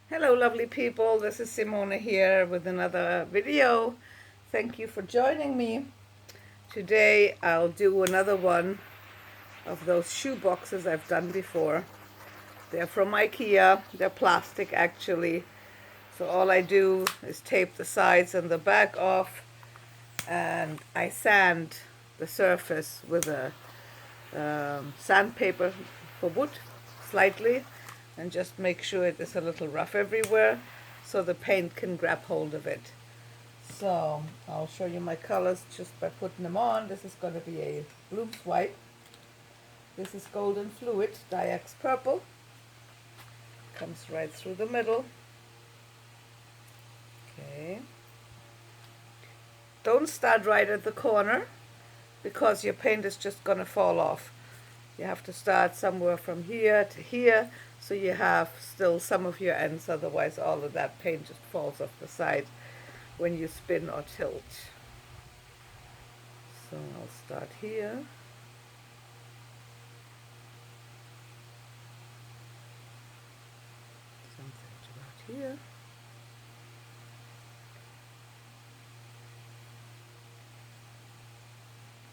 Hello lovely people, this is Simona here with another video. Thank you for joining me. Today I'll do another one of those shoe boxes I've done before. They're from IKEA, they're plastic actually. So all I do is tape the sides and the back off, and I sand the surface with a sandpaper for wood slightly, and just make sure it is a little rough everywhere so the paint can grab hold of it. So I'll show you my colors just by putting them on. This is going to be a bloomswipe. This is golden fluid, Diax purple. Comes right through the middle. Okay. Don't start right at the corner because your paint is just going to fall off. You have to start somewhere from here to here, so you have still some of your ends, otherwise all of that paint just falls off the side when you spin or tilt. So I'll start here. Something about here.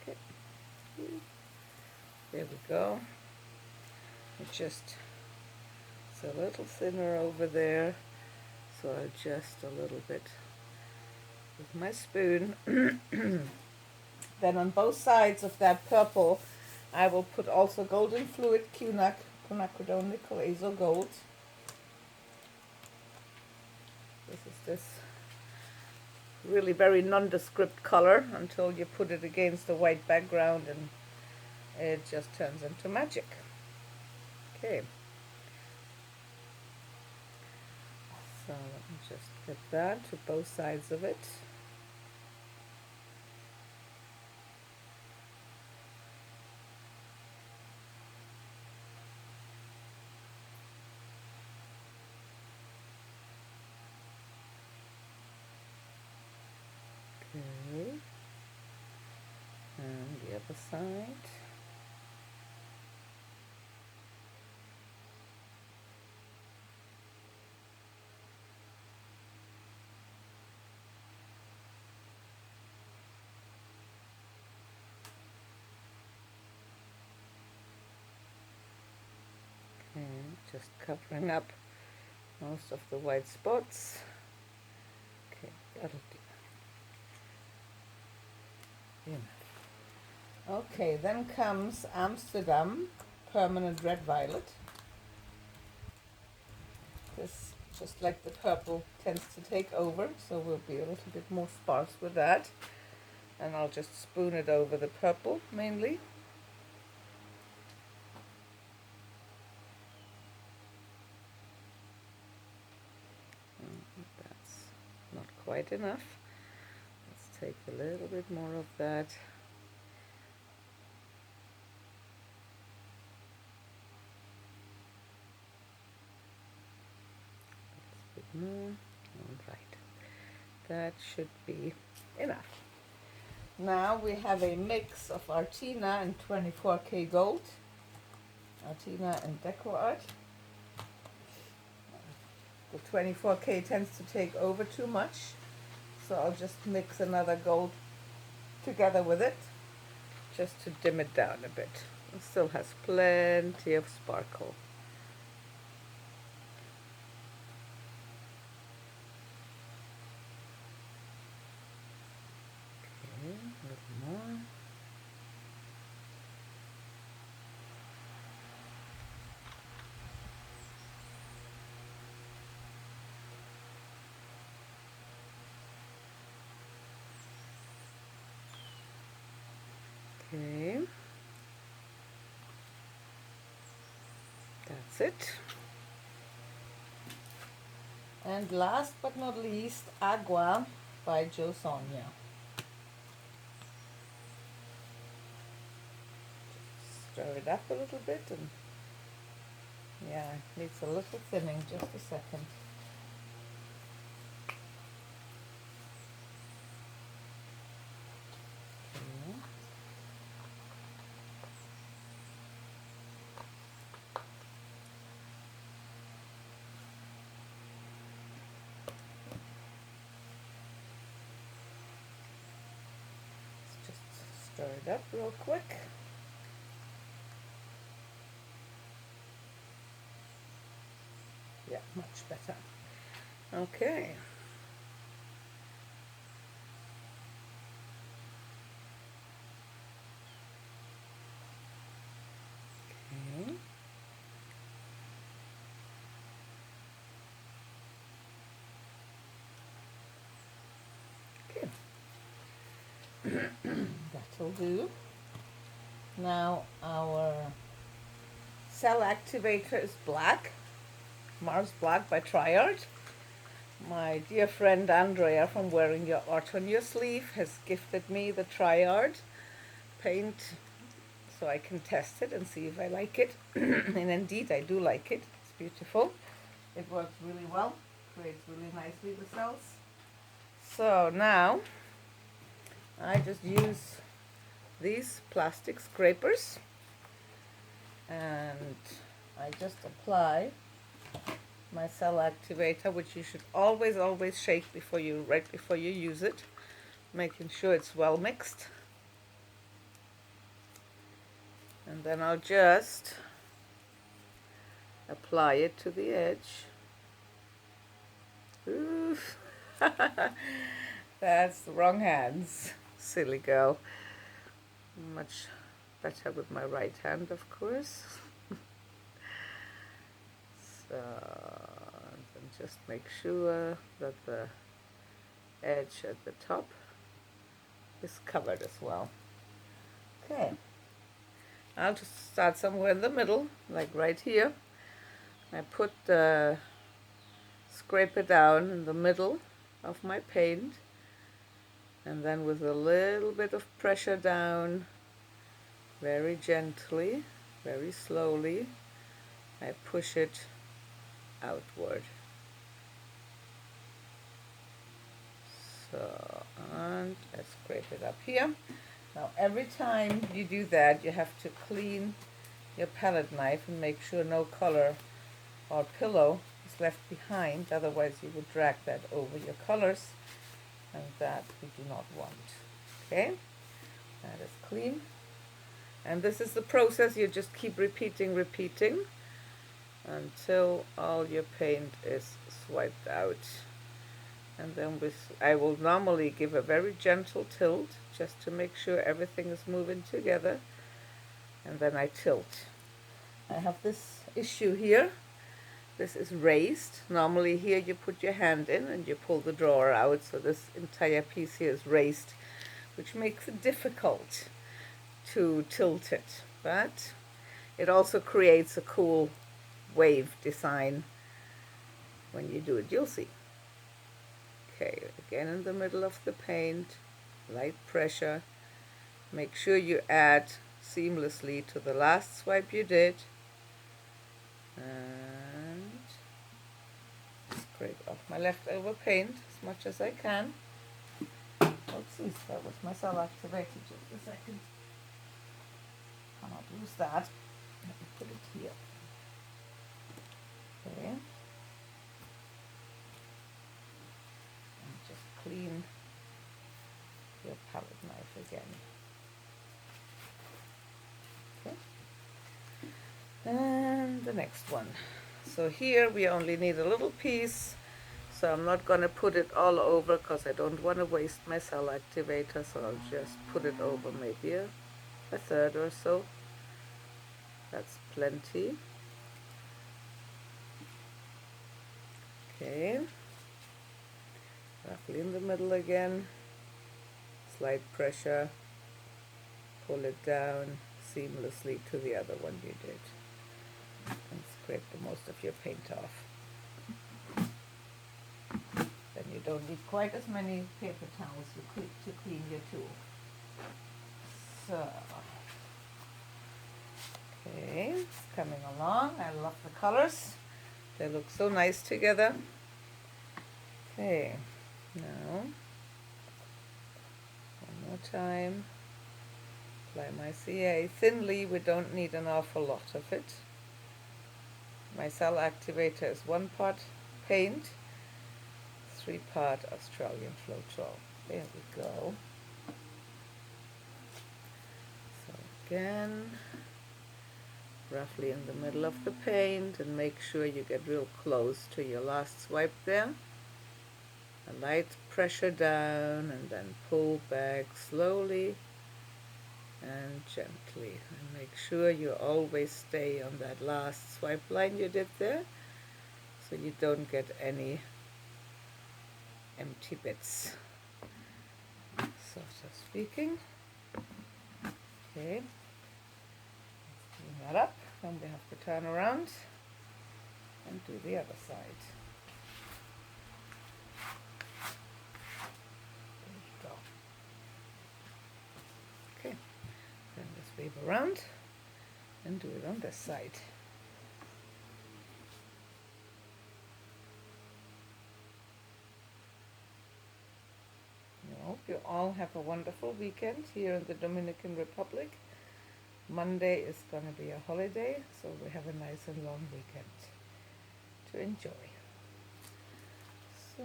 Okay. There we go. It's a little thinner over there, so I adjust a little bit with my spoon. Then on both sides of that purple, I will put also golden fluid quinacridone nickel azo gold. This is this really very nondescript color until you put it against the white background and it just turns into magic. Okay. So let me just get that to both sides of it. Okay. And the other side. And just covering up most of the white spots. Okay, that'll do. Enough. Okay, then comes Amsterdam Permanent Red Violet. This, just like the purple, tends to take over, so we'll be a little bit more sparse with that. And I'll just spoon it over the purple mainly. That's not quite enough. Let's take a little bit more of that. A bit more. All right. That should be enough. Now we have a mix of Artina and 24K gold. Artina and Deco Art. The 24K tends to take over too much, so I'll just mix another gold together with it, just to dim it down a bit. It still has plenty of sparkle. Okay, a little more. Okay, that's it. And last but not least, Agua by Jo Sonia. Stir it up a little bit, and yeah, it needs a little thinning, just a second. stir it up real quick. Yeah, much better. Okay. Okay. Okay. That'll do. Now our cell activator is black. Mars Black by Triart. My dear friend Andrea from Wearing Your Art on Your Sleeve has gifted me the Triart paint so I can test it and see if I like it. And indeed I do like it. It's beautiful. It works really well. Creates really nicely the cells. So now I just use these plastic scrapers and I just apply my cell activator, which you should always shake right before you use it, making sure it's well mixed. And then I'll just apply it to the edge. Oof. That's the wrong hands. Silly girl. Much better with my right hand, of course. So, and just make sure that the edge at the top is covered as well. Okay. I'll just start somewhere in the middle, like right here. I scrape it down in the middle of my paint, and then with a little bit of pressure down, very gently, very slowly, I push it outward. So, and I scrape it up here. Now every time you do that, you have to clean your palette knife and make sure no color or pillow is left behind, otherwise you would drag that over your colors, and that we do not want. Okay, that is clean. And this is the process. You just keep repeating until all your paint is swiped out. And then I will normally give a very gentle tilt just to make sure everything is moving together, and then I tilt. I have this issue here. This is raised. Normally here you put your hand in and you pull the drawer out, so this entire piece here is raised, which makes it difficult to tilt it, but it also creates a cool wave design when you do it. You'll see. Okay, again in the middle of the paint, light pressure. Make sure you add seamlessly to the last swipe you did, and scrape off my leftover paint as much as I can. Oopsies, that was my cell activator. Just a second. Cannot lose that. Let me put it here. Okay. And just clean your palette knife again. Okay. And the next one. So here we only need a little piece, so I'm not going to put it all over because I don't want to waste my cell activator, so I'll just put it over maybe a third or so. That's plenty. Okay, roughly in the middle again, slight pressure, pull it down seamlessly to the other one you did, and scrape the most of your paint off. Then you don't need quite as many paper towels to clean your tool. So, okay, it's coming along. I love the colors. They look so nice together. Okay, now, one more time. Apply my CA thinly. We don't need an awful lot of it. My cell activator is 1 part paint, 3 part Australian Floetrol. There we go. Again, roughly in the middle of the paint, and make sure you get real close to your last swipe there. A light pressure down and then pull back slowly and gently, and make sure you always stay on that last swipe line you did there so you don't get any empty bits, so speaking. Okay, clean that up. Then we have to turn around and do the other side. There you go. Okay, then just wave around and do it on this side. I hope you all have a wonderful weekend here in the Dominican Republic. Monday is going to be a holiday, so we have a nice and long weekend to enjoy. So,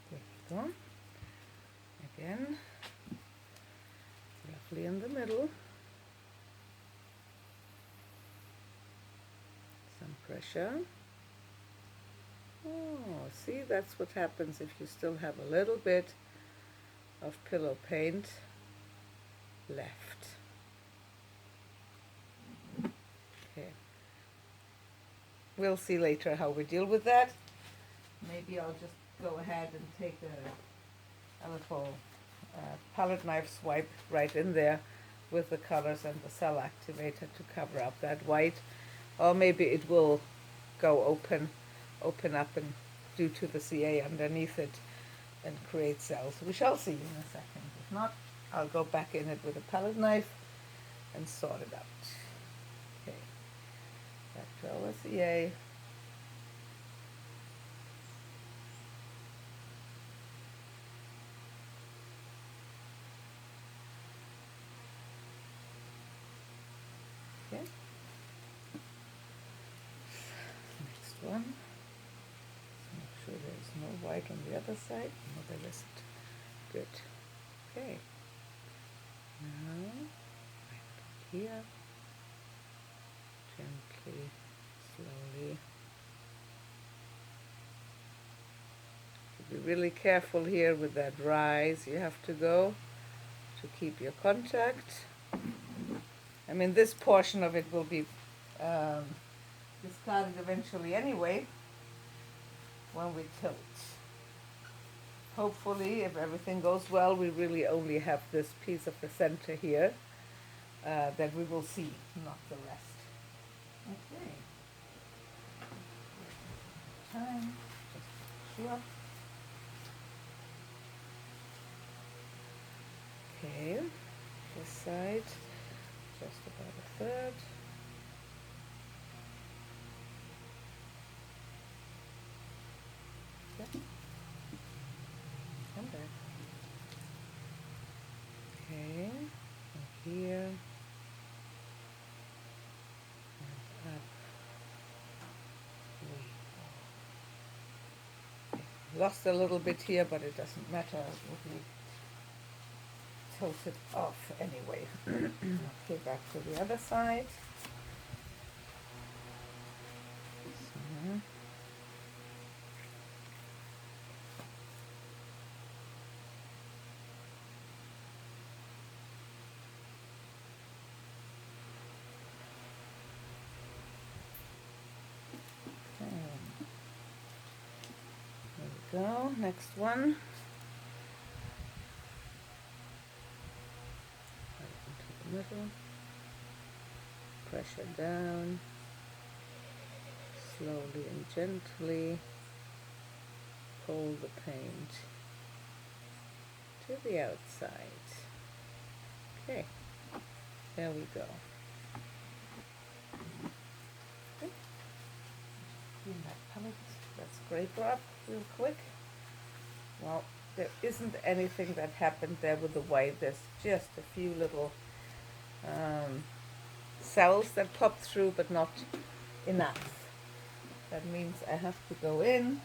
there you go. Again, roughly in the middle. Some pressure. Oh, see, that's what happens if you still have a little bit of pillow paint left. Okay. We'll see later how we deal with that. Maybe I'll just go ahead and take a little palette knife swipe right in there with the colors and the cell activator to cover up that white. Or maybe it will go open up and due to the CA underneath it and create cells. We shall see in a second. If not, I'll go back in it with a palette knife and sort it out. Okay, back to our CA. Okay, next one. Make sure there's no white on the other side. No, there isn't. Good. Okay. Now, right here, gently, slowly. Be really careful here with that rise. You have to go to keep your contact. I mean, this portion of it will be discarded eventually anyway when we tilt. Hopefully, if everything goes well, we really only have this piece of the center here that we will see, not the rest. Okay. Time, just sure. Okay, this side, just about a third. Okay. Come back. Okay, and here, and up. Okay. Lost a little bit here, but it doesn't matter. It will be tilted off anyway. Okay, back to the other side. So. There we go. Next one. Middle, pressure down, slowly and gently pull the paint to the outside. Okay, there we go. Okay. Clean that palette, let's scraper up real quick. Well, there isn't anything that happened there with the white, there's just a few little cells that pop through, but not enough. That means I have to go in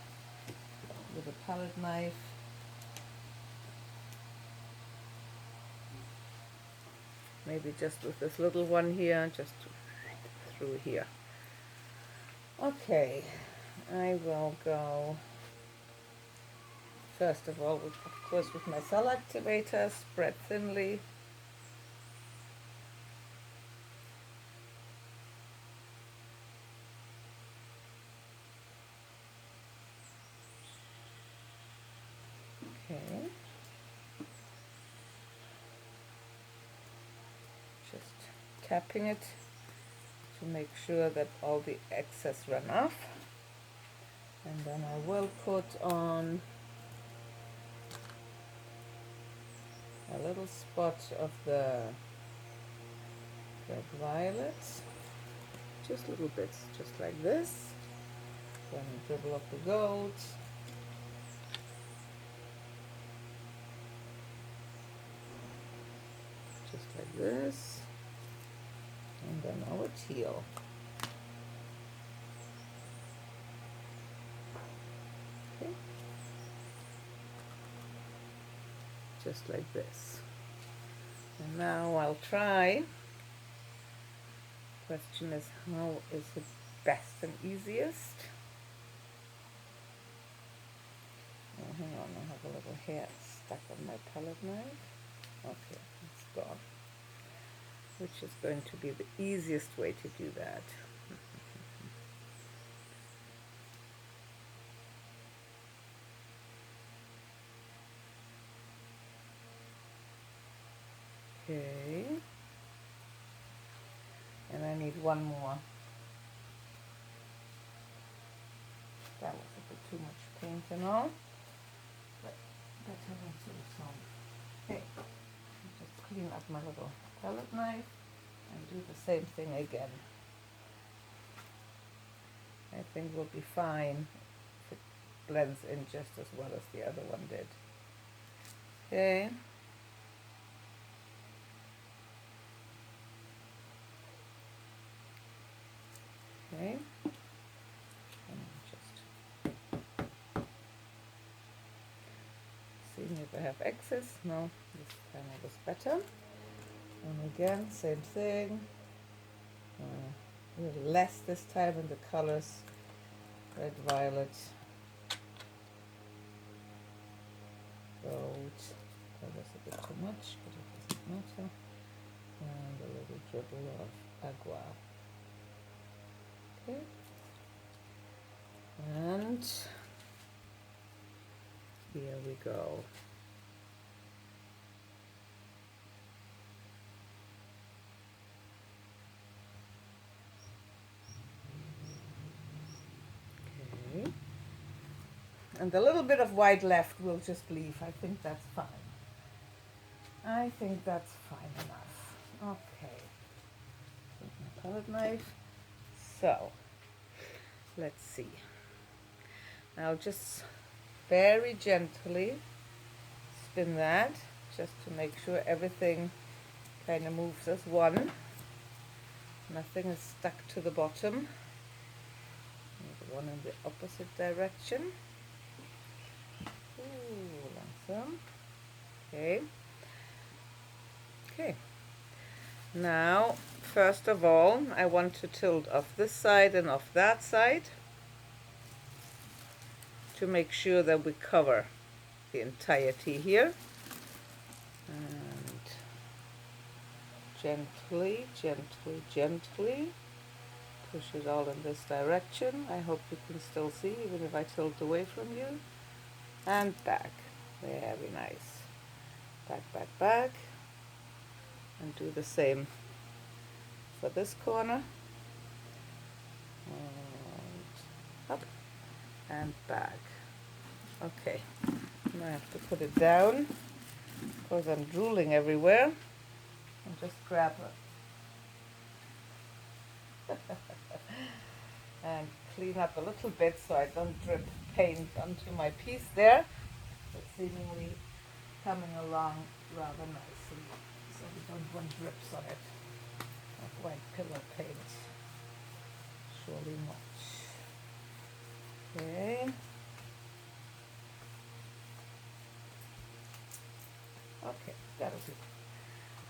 with a palette knife maybe just with this little one here, just through here. Okay, I will go first of all, of course, with my cell activator, spread thinly. Okay. Just tapping it to make sure that all the excess run off. And then I will put on a little spot of the red violet, just little bits, just like this. Then a dribble of the gold. Just like this. And then our teal. Okay. Just like this. And now I'll try. Question is, how is it best and easiest? Oh, hang on, I have a little hair stuck on my palette knife. Okay, it's gone. Which is going to be the easiest way to do that. Okay. And I need one more. That was a bit too much paint and all. But better than some. Okay. Just clean up my little palette knife and do the same thing again. I think we'll be fine if it blends in just as well as the other one did. Okay. Okay. And just seeing if I have excess. No, this time it was better. And again, same thing. A little less this time in the colors. Red, violet, gold. That was a bit too much, but it doesn't matter. And a little dribble of agua. Okay. And here we go. Okay. And the little bit of white left we'll just leave. I think that's fine. I think that's fine enough. Okay. Take my palette knife. So, let's see. I'll just very gently spin that just to make sure everything kind of moves as one. Nothing is stuck to the bottom. The one in the opposite direction. Ooh, langsam. Okay. Okay. Now, first of all, I want to tilt off this side and off that side to make sure that we cover the entirety here. And gently, gently, gently push it all in this direction. I hope you can still see, even if I tilt away from you. And back. Very nice. Back, back, back. And do the same for this corner. And up and back. Okay, now I have to put it down because I'm drooling everywhere. And just grab it and clean up a little bit so I don't drip paint onto my piece there. It's seemingly coming along rather nicely, so we don't want drips on it of white pillar paint. Surely not. Okay. Okay, that'll do.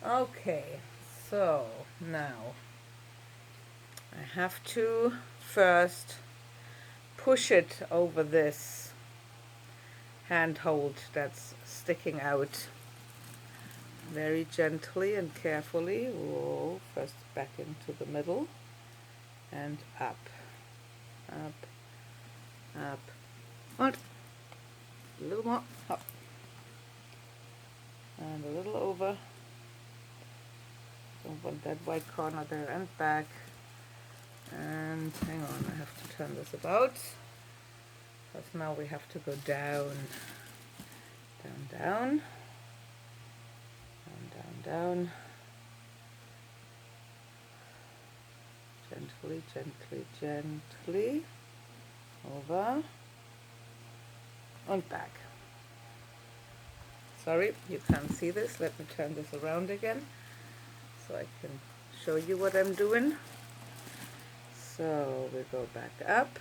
Okay, So now I have to first push it over this handhold that's sticking out very gently and carefully. Whoa, first back into the middle and up, up, up, and a little more, up, and a little over. Don't want that white corner there, and back. And hang on, I have to turn this about, because now we have to go down, down, down, down, down, down, gently, gently, gently, over, and back. Sorry, you can't see this. Let me turn this around again so I can show you what I'm doing. So we go back up,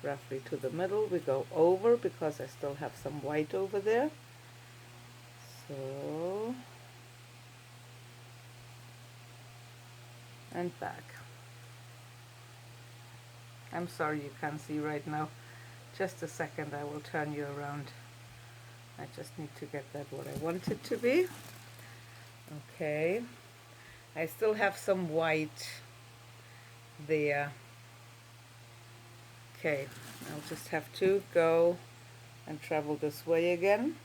roughly to the middle. We go over because I still have some white over there. So, and back. I'm sorry you can't see right now. Just a second, I will turn you around. I just need to get that what I want it to be. Okay. I still have some white there. Okay, I'll just have to go and travel this way again.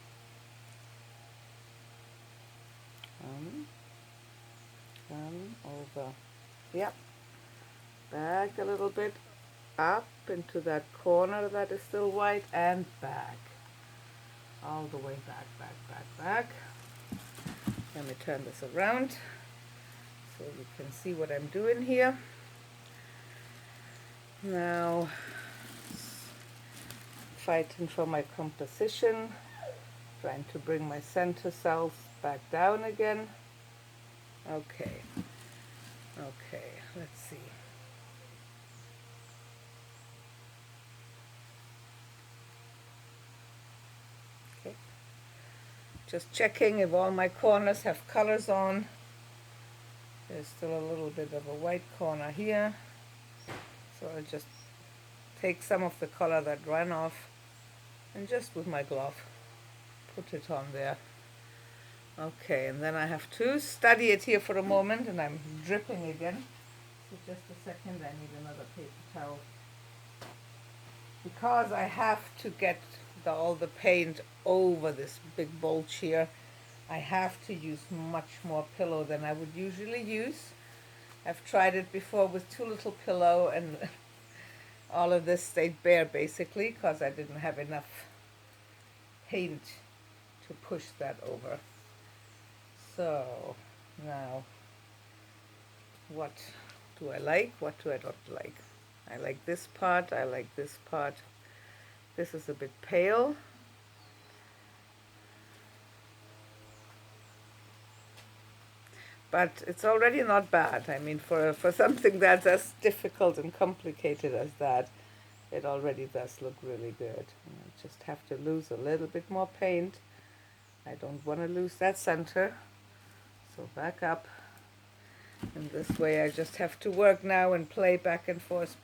Over. Yep. Back a little bit, up into that corner that is still white, and back. All the way back, back, back, back. Let me turn this around so you can see what I'm doing here. Now, fighting for my composition, trying to bring my center cells back down again. Okay, okay, let's see. Okay, just checking if all my corners have colors on. There's still a little bit of a white corner here. So I'll just take some of the color that ran off and just with my glove put it on there. Okay, and then I have to study it here for a moment, and I'm dripping again. So just a second, I need another paper towel. Because I have to get all the paint over this big bulge here, I have to use much more pillow than I would usually use. I've tried it before with too little pillow, and all of this stayed bare basically because I didn't have enough paint to push that over. So now, what do I like? What do I not like? I like this part. I like this part. This is a bit pale. But it's already not bad. I mean, for something that's as difficult and complicated as that, it already does look really good. I just have to lose a little bit more paint. I don't want to lose that center. So back up. And this way I just have to work now and play back and forth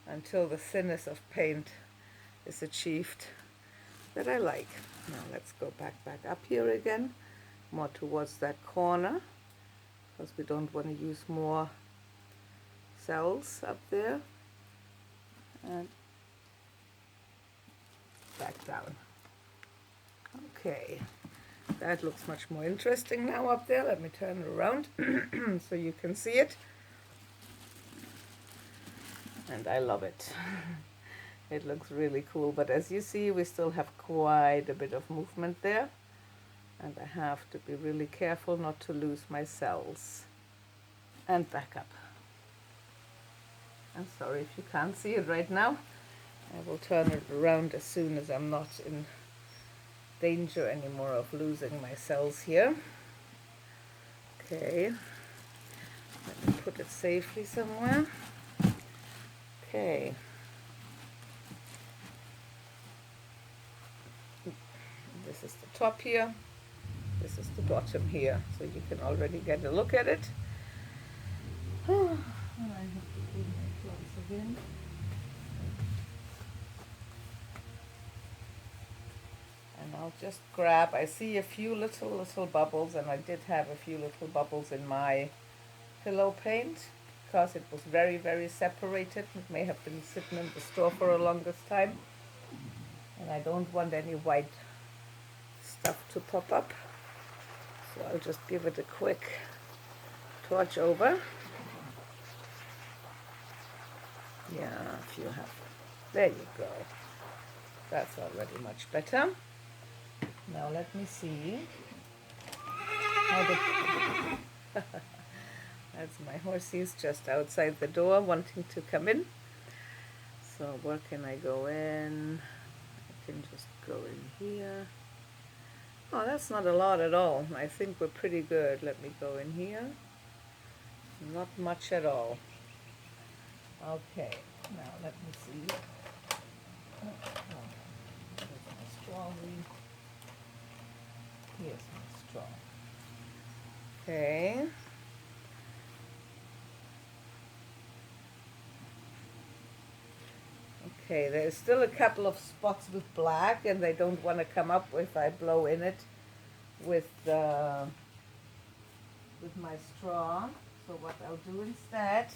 until the thinness of paint is achieved that I like. Now let's go back up here again, more towards that corner, because we don't want to use more cells up there. And back down. Okay. That looks much more interesting now up there. Let me turn it around so you can see it. And I love it. It looks really cool, but as you see, we still have quite a bit of movement there. And I have to be really careful not to lose my cells. And back up. I'm sorry if you can't see it right now. I will turn it around as soon as I'm not in danger anymore of losing my cells here. Okay, let me put it safely somewhere. Okay. This is the top here. This is the bottom here, so you can already get a look at it. I have to put my clothes again. And I'll just grab, I see a few little bubbles, and I did have a few little bubbles in my pillow paint because it was very separated. It may have been sitting in the store for a longest time, and I don't want any white stuff to pop up, so I'll just give it a quick torch over. Yeah, if you have, there you go, that's already much better. Now let me see how the that's my horses just outside the door wanting to come in. So where can I go in? I can just go in here. Oh, that's not a lot at all. I think we're pretty good. Let me go in here. Not much at all. Okay, now let me see. Oh, here's my straw. Here's my straw. Okay. Okay, there's still a couple of spots with black, and they don't want to come up if I blow in it with my straw. So what I'll do instead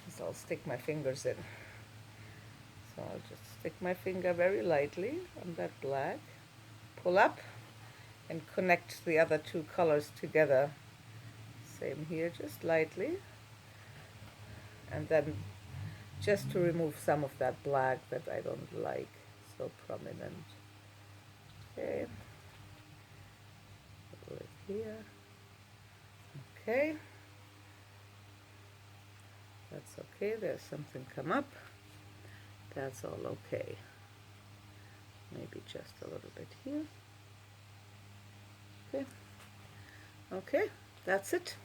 is I'll stick my fingers in. So I'll just stick my finger very lightly on that black, pull up, and connect the other two colors together. Same here, just lightly. And then just to remove some of that black that I don't like so prominent. Okay. Put it here. Okay. That's okay. There's something come up. That's all okay. Maybe just a little bit here. Okay. Okay, that's it.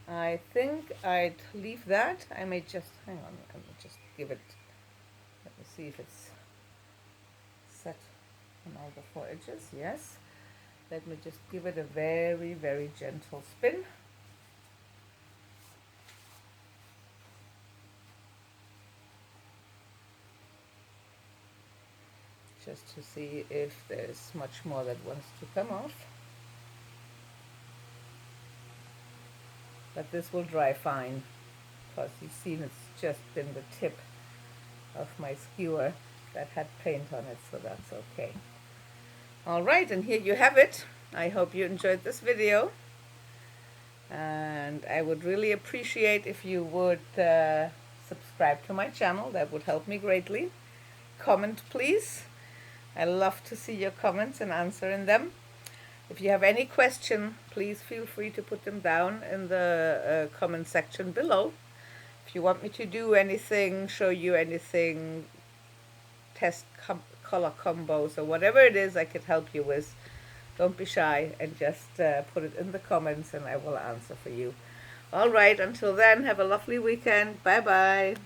I think I'd leave that. I may just, hang on, let me just give it, let me see if it's set on all the four edges. Yes. Let me just give it a very gentle spin. Just to see if there's much more that wants to come off. But this will dry fine, because you've seen it's just been the tip of my skewer that had paint on it, so that's okay. Alright, and here you have it. I hope you enjoyed this video, and I would really appreciate if you would subscribe to my channel. That would help me greatly. Comment, please. I love to see your comments and answering them. If you have any question, please feel free to put them down in the comment section below. If you want me to do anything, show you anything, test color combos or whatever it is I could help you with, don't be shy and just put it in the comments and I will answer for you. All right, until then, have a lovely weekend. Bye bye.